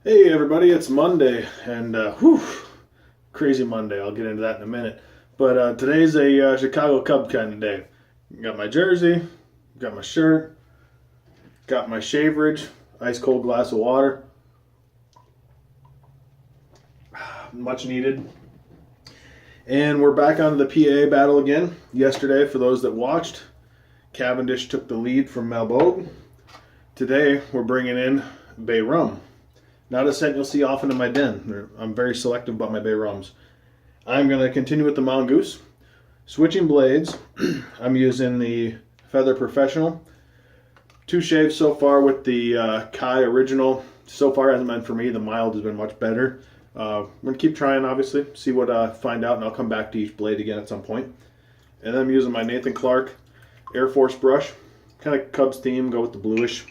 Hey everybody, it's Monday, and crazy Monday. I'll get into that in a minute. But today's a Chicago Cub kind of day. Got my jersey, got my shirt, got my shaverage, ice cold glass of water, much needed. And we're back onto the PAA battle again. Yesterday, for those that watched, Cavendish took the lead from Malbogue. Today, we're bringing in Bay Rum. Not a scent you'll see often in my den. I'm very selective about my bay rums. I'm going to continue with the Mongoose. Switching blades, I'm using the Feather Professional. 2 shaves so far with the Kai Original. So far hasn't been for me. The mild has been much better. I'm going to keep trying, obviously, see what I find out, and I'll come back to each blade again at some point. And then I'm using my Nathan Clark Air Force brush. Kind of Cubs theme, go with the bluish.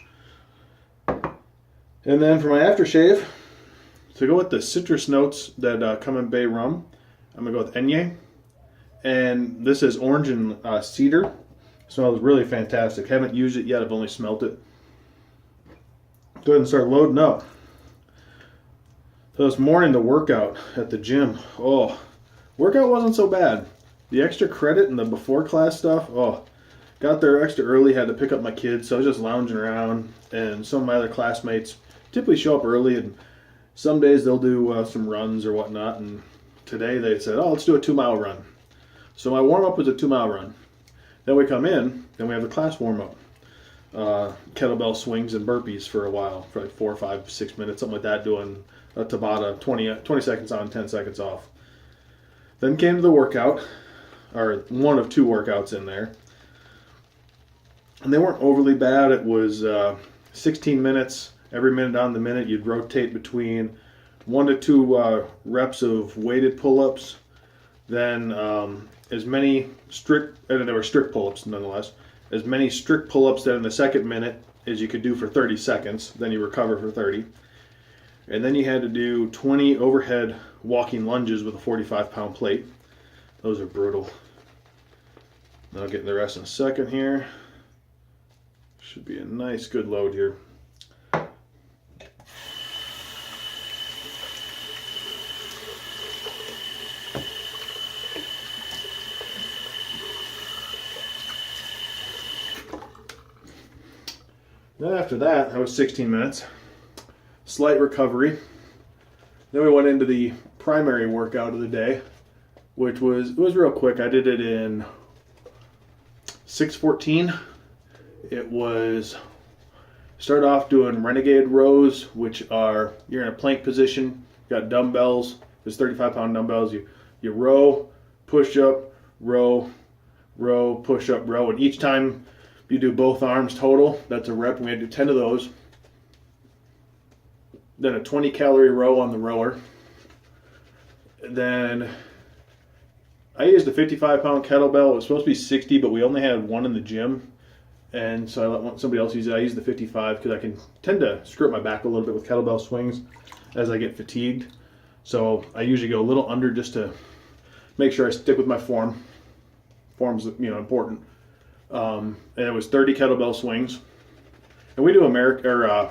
And then for my aftershave, to go with the citrus notes that come in Bay Rum, I'm going to go with Enye. And this is orange and cedar. Smells really fantastic. Haven't used it yet. I've only smelt it. Go ahead and start loading up. So this morning, the workout at the gym. Workout wasn't so bad. The extra credit and the before class stuff. Got there extra early. Had to pick up my kids. So I was just lounging around. And some of my other classmates typically show up early. And some days they'll do some runs or whatnot. And today they said, let's do a 2-mile run. So my warm-up was a 2-mile run. Then we come in, then we have the class warm-up. Kettlebell swings and burpees for a while, for like 4, 5, 6 minutes, something like that, doing a Tabata, 20 seconds on, 10 seconds off. Then came to the workout, or one of 2 workouts in there. And they weren't overly bad. It was 16 minutes. Every minute on the minute, you'd rotate between 1 to 2 reps of weighted pull-ups, then as many strict, and they were strict pull-ups nonetheless, as many strict pull-ups then in the second minute as you could do for 30 seconds, then you recover for 30. And then you had to do 20 overhead walking lunges with a 45-pound plate. Those are brutal. I'll get the rest in a second here. Should be a nice, good load here. Then after that was 16 minutes. Slight recovery. Then we went into the primary workout of the day, which was real quick. I did it in 6:14. It was start off doing renegade rows, which are you're in a plank position. You got dumbbells. There's 35-pound dumbbells. You row, push up, row, push up, row, and each time you do both arms total, that's a rep. We had to do 10 of those. Then a 20-calorie row on the rower. Then I used a 55-pound kettlebell. It was supposed to be 60, but we only had one in the gym. And so I let somebody else use it. I used the 55 because I can tend to screw up my back a little bit with kettlebell swings as I get fatigued. So I usually go a little under just to make sure I stick with my form. Form's important. And it was 30 kettlebell swings. And we do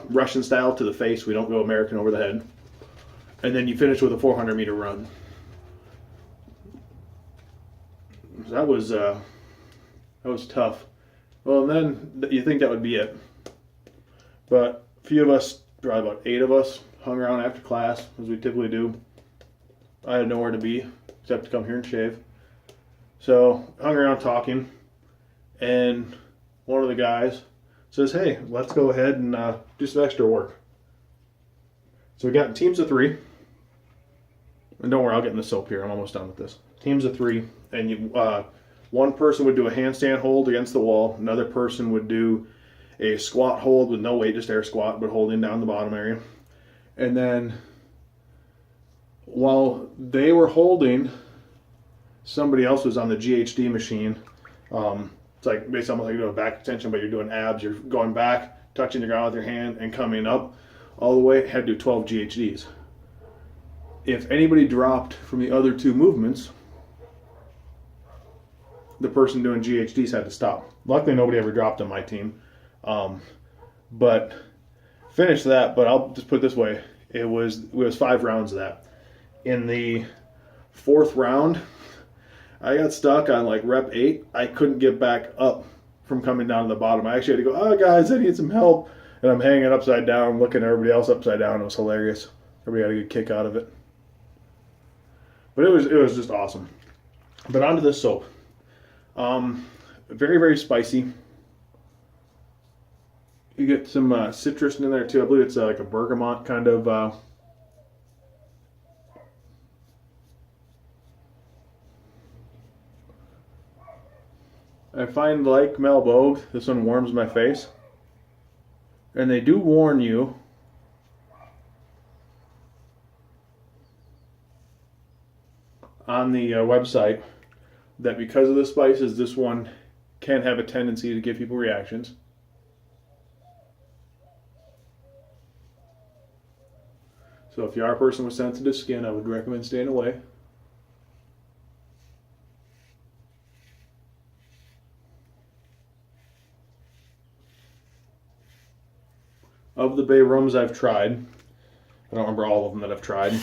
Russian style to the face. We don't go American over the head. And then you finish with a 400-meter run. That was tough. Well, and then you think that would be it. But a few of us, probably about 8 of us, hung around after class, as we typically do. I had nowhere to be except to come here and shave. So hung around talking. And one of the guys says, hey, let's go ahead and do some extra work. So we got teams of 3. And don't worry, I'll get in the soap here. I'm almost done with this. Teams of 3. And one person would do a handstand hold against the wall. Another person would do a squat hold with no weight, just air squat, but holding down the bottom area. And then while they were holding, somebody else was on the GHD machine. It's like basically almost like you're doing back extension, but you're doing abs. You're going back, touching the ground with your hand, and coming up all the way. Had to do 12 GHDs. If anybody dropped from the other 2 movements, the person doing GHDs had to stop. Luckily, nobody ever dropped on my team. But finish that. But I'll just put it this way: It was 5 rounds of that. In the 4th round, I got stuck on like rep 8. I couldn't get back up from coming down to the bottom. I actually had to go, oh guys, I need some help. And I'm hanging upside down, looking at everybody else upside down. It was hilarious. Everybody got a good kick out of it. But it was just awesome. But onto this soap. Very, very spicy. You get some citrus in there too. I believe it's like a bergamot kind of. I find, like Malbogue, this one warms my face. And they do warn you on the website that because of the spices, this one can have a tendency to give people reactions. So if you are a person with sensitive skin, I would recommend staying away. Of the bay rums I've tried, I don't remember all of them that I've tried,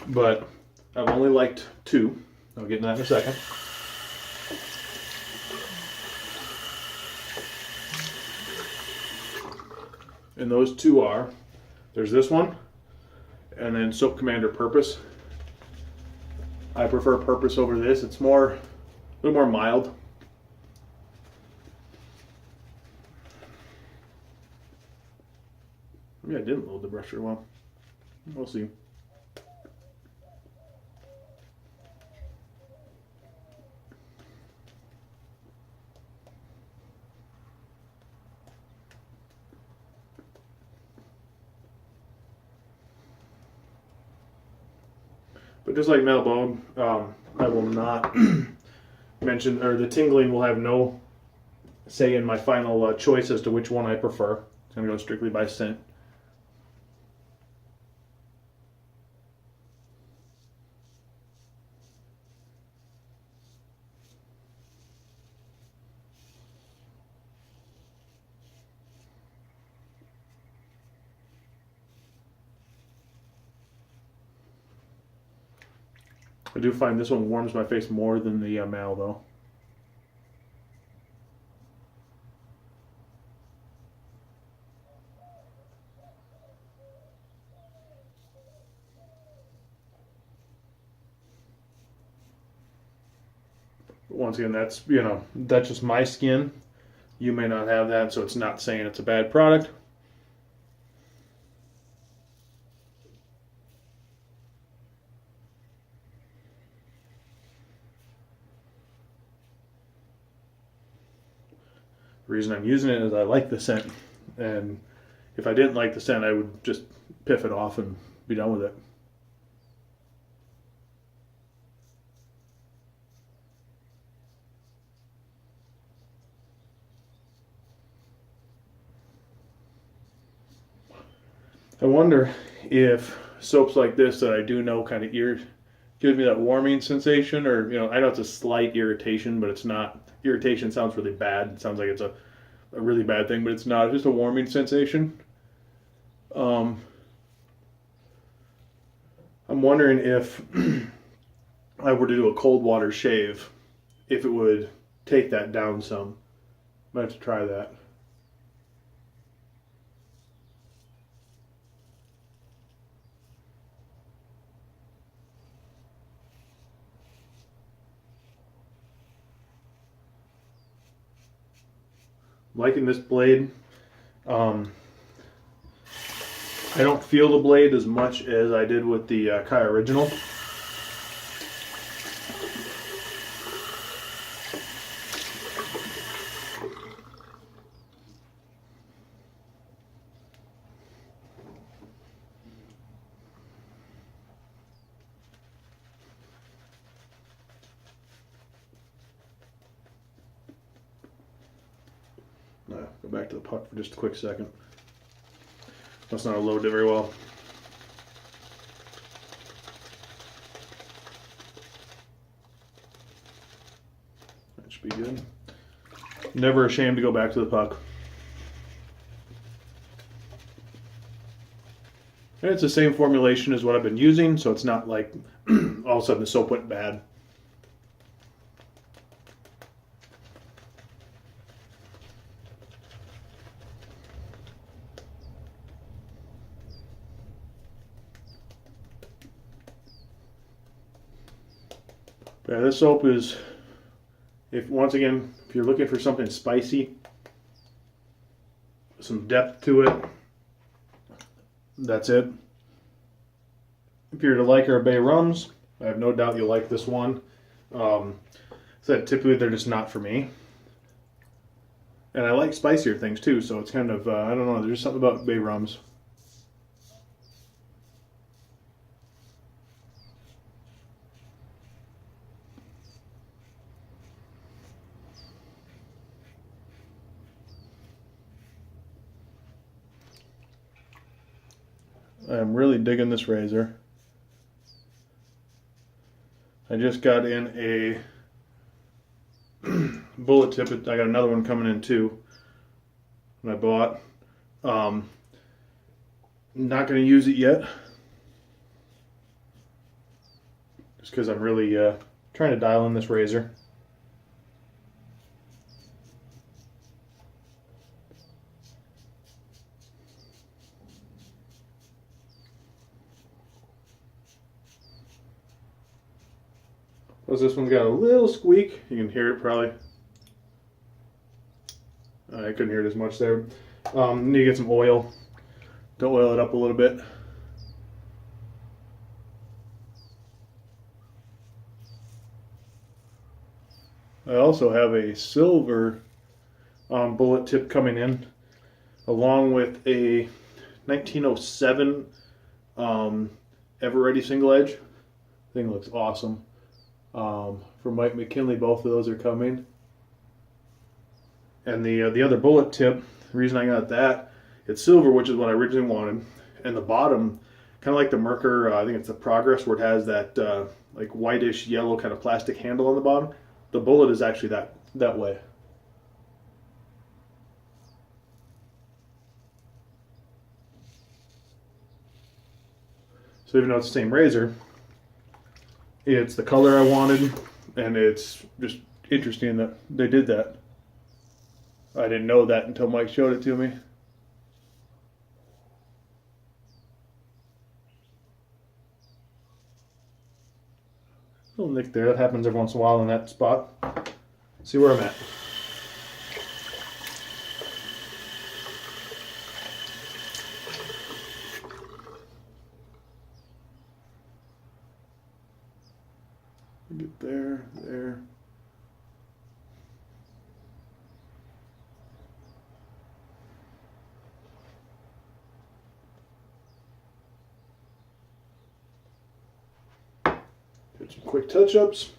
but I've only liked 2. I'll get into that in a second. And those 2 are, there's this one, and then Soap Commander Purpose. I prefer Purpose over this. It's a little more mild. Maybe I didn't load the brush very well. We'll see. But just like Malbone, I will not mention, or the tingling will have no say in my final choice as to which one I prefer. It's going to go strictly by scent. I do find this one warms my face more than the Mal, though. But once again, that's just my skin. You may not have that, so it's not saying it's a bad product. The reason I'm using it is I like the scent, and if I didn't like the scent, I would just piff it off and be done with it. I wonder if soaps like this that I do know kind of gives me that warming sensation, or I know it's a slight irritation, but it's not. Irritation sounds really bad. It sounds like it's a really bad thing, but it's not. It's just a warming sensation. I'm wondering if I were to do a cold water shave, if it would take that down some. Might have to try that. Liking this blade. I don't feel the blade as much as I did with the Kai Original. Go back to the puck for just a quick second. Must not have loaded it very well. That should be good. Never ashamed to go back to the puck. And it's the same formulation as what I've been using, so it's not like all of a sudden the soap went bad. Yeah, this soap is, once again, if you're looking for something spicy, some depth to it, that's it. If you're to like our Bay rums, I have no doubt you'll like this one. So typically they're just not for me. And I like spicier things too, so it's kind of, I don't know, there's just something about Bay rums. I'm really digging this razor. I just got in a bullet tip. I got another one coming in too that I bought. Not going to use it yet, just because I'm really trying to dial in this razor. Plus this one's got a little squeak. You can hear it probably. I couldn't hear it as much there. Need to get some oil. To oil it up a little bit. I also have a silver bullet tip coming in, along with a 1907 Ever Ready single edge. Thing looks awesome. From Mike McKinley, both of those are coming. And the other bullet tip, the reason I got that, it's silver, which is what I originally wanted. And the bottom, kind of like the Merkur, I think it's the Progress, where it has that like whitish yellow kind of plastic handle on the bottom. The bullet is actually that way. So even though it's the same razor, it's the color I wanted, and it's just interesting that they did that. I didn't know that until Mike showed it to me. Little nick there. That happens every once in a while in that spot. See where I'm at. Get there, there. Get some quick touch-ups.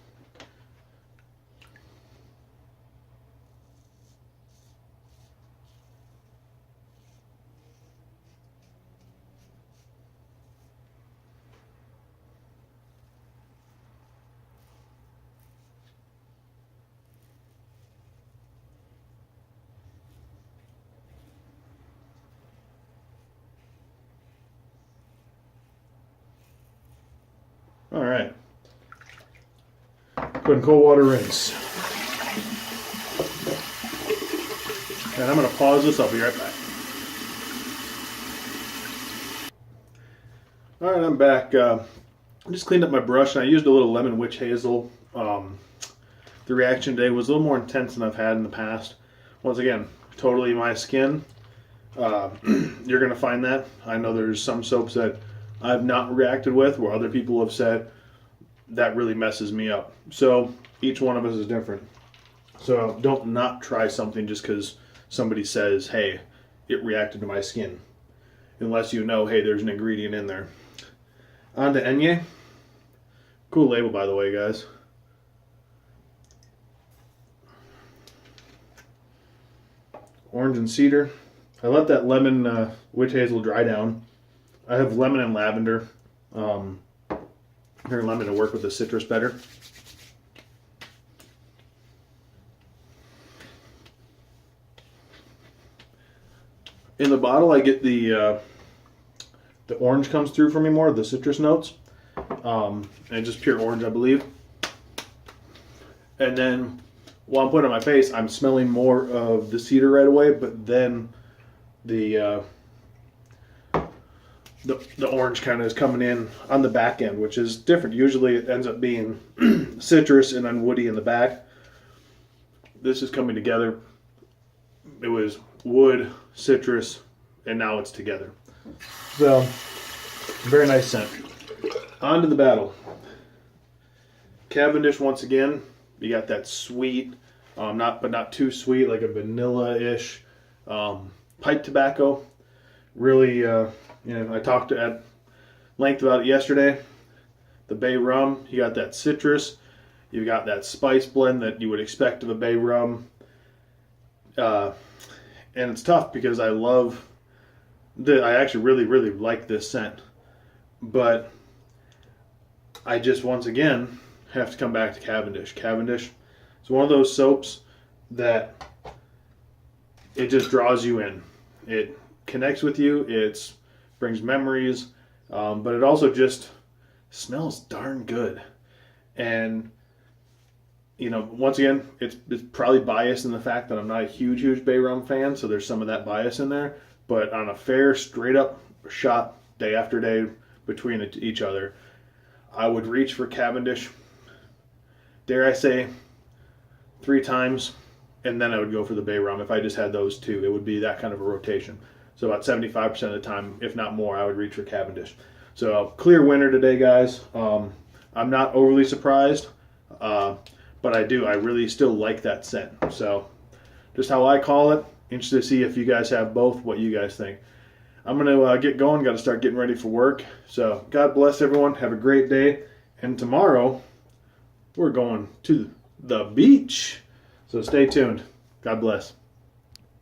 All right. Put in cold water rinse. And I'm going to pause this. I'll be right back. All right, I'm back. I just cleaned up my brush, and I used a little lemon witch hazel. The reaction today was a little more intense than I've had in the past. Once again, totally my skin. You're going to find that. I know there's some soaps that I've not reacted with, where other people have said that really messes me up. So each one of us is different. So don't not try something just because somebody says, hey, it reacted to my skin. Unless you know, hey, there's an ingredient in there. On to Enye. Cool label, by the way, guys. Orange and cedar. I let that lemon witch hazel dry down. I have lemon and lavender. Here, lemon to work with the citrus better. In the bottle, I get the the orange comes through for me more, the citrus notes. And just pure orange, I believe. And then while I'm putting it on my face, I'm smelling more of the cedar right away, but then the orange kind of is coming in on the back end, which is different. Usually it ends up being citrus and then woody in the back. This is coming together. It was wood, citrus, and now it's together. So, very nice scent. On to the battle. Cavendish once again. You got that sweet, not too sweet, like a vanilla-ish pipe tobacco. Really, I talked at length about it yesterday. The bay rum, you got that citrus. You got that spice blend that you would expect of a bay rum. And it's tough because I actually really, really like this scent. But I just, once again, have to come back to Cavendish. Cavendish is one of those soaps that it just draws you in. It connects with you. It brings memories. But it also just smells darn good. And, once again, it's probably biased in the fact that I'm not a huge bay rum fan, so there's some of that bias in there. But on a fair, straight up shot, day after day between each other, I would reach for Cavendish, dare I say, 3 times, and then I would go for the bay rum. If I just had those two, it would be that kind of a rotation. So about 75% of the time, if not more, I would reach for Cavendish. So clear winner today, guys. I'm not overly surprised, but I really still like that scent. So just how I call it. Interested to see if you guys have both, what you guys think. I'm going to get going. Got to start getting ready for work. So God bless everyone. Have a great day. And tomorrow, we're going to the beach. So stay tuned. God bless.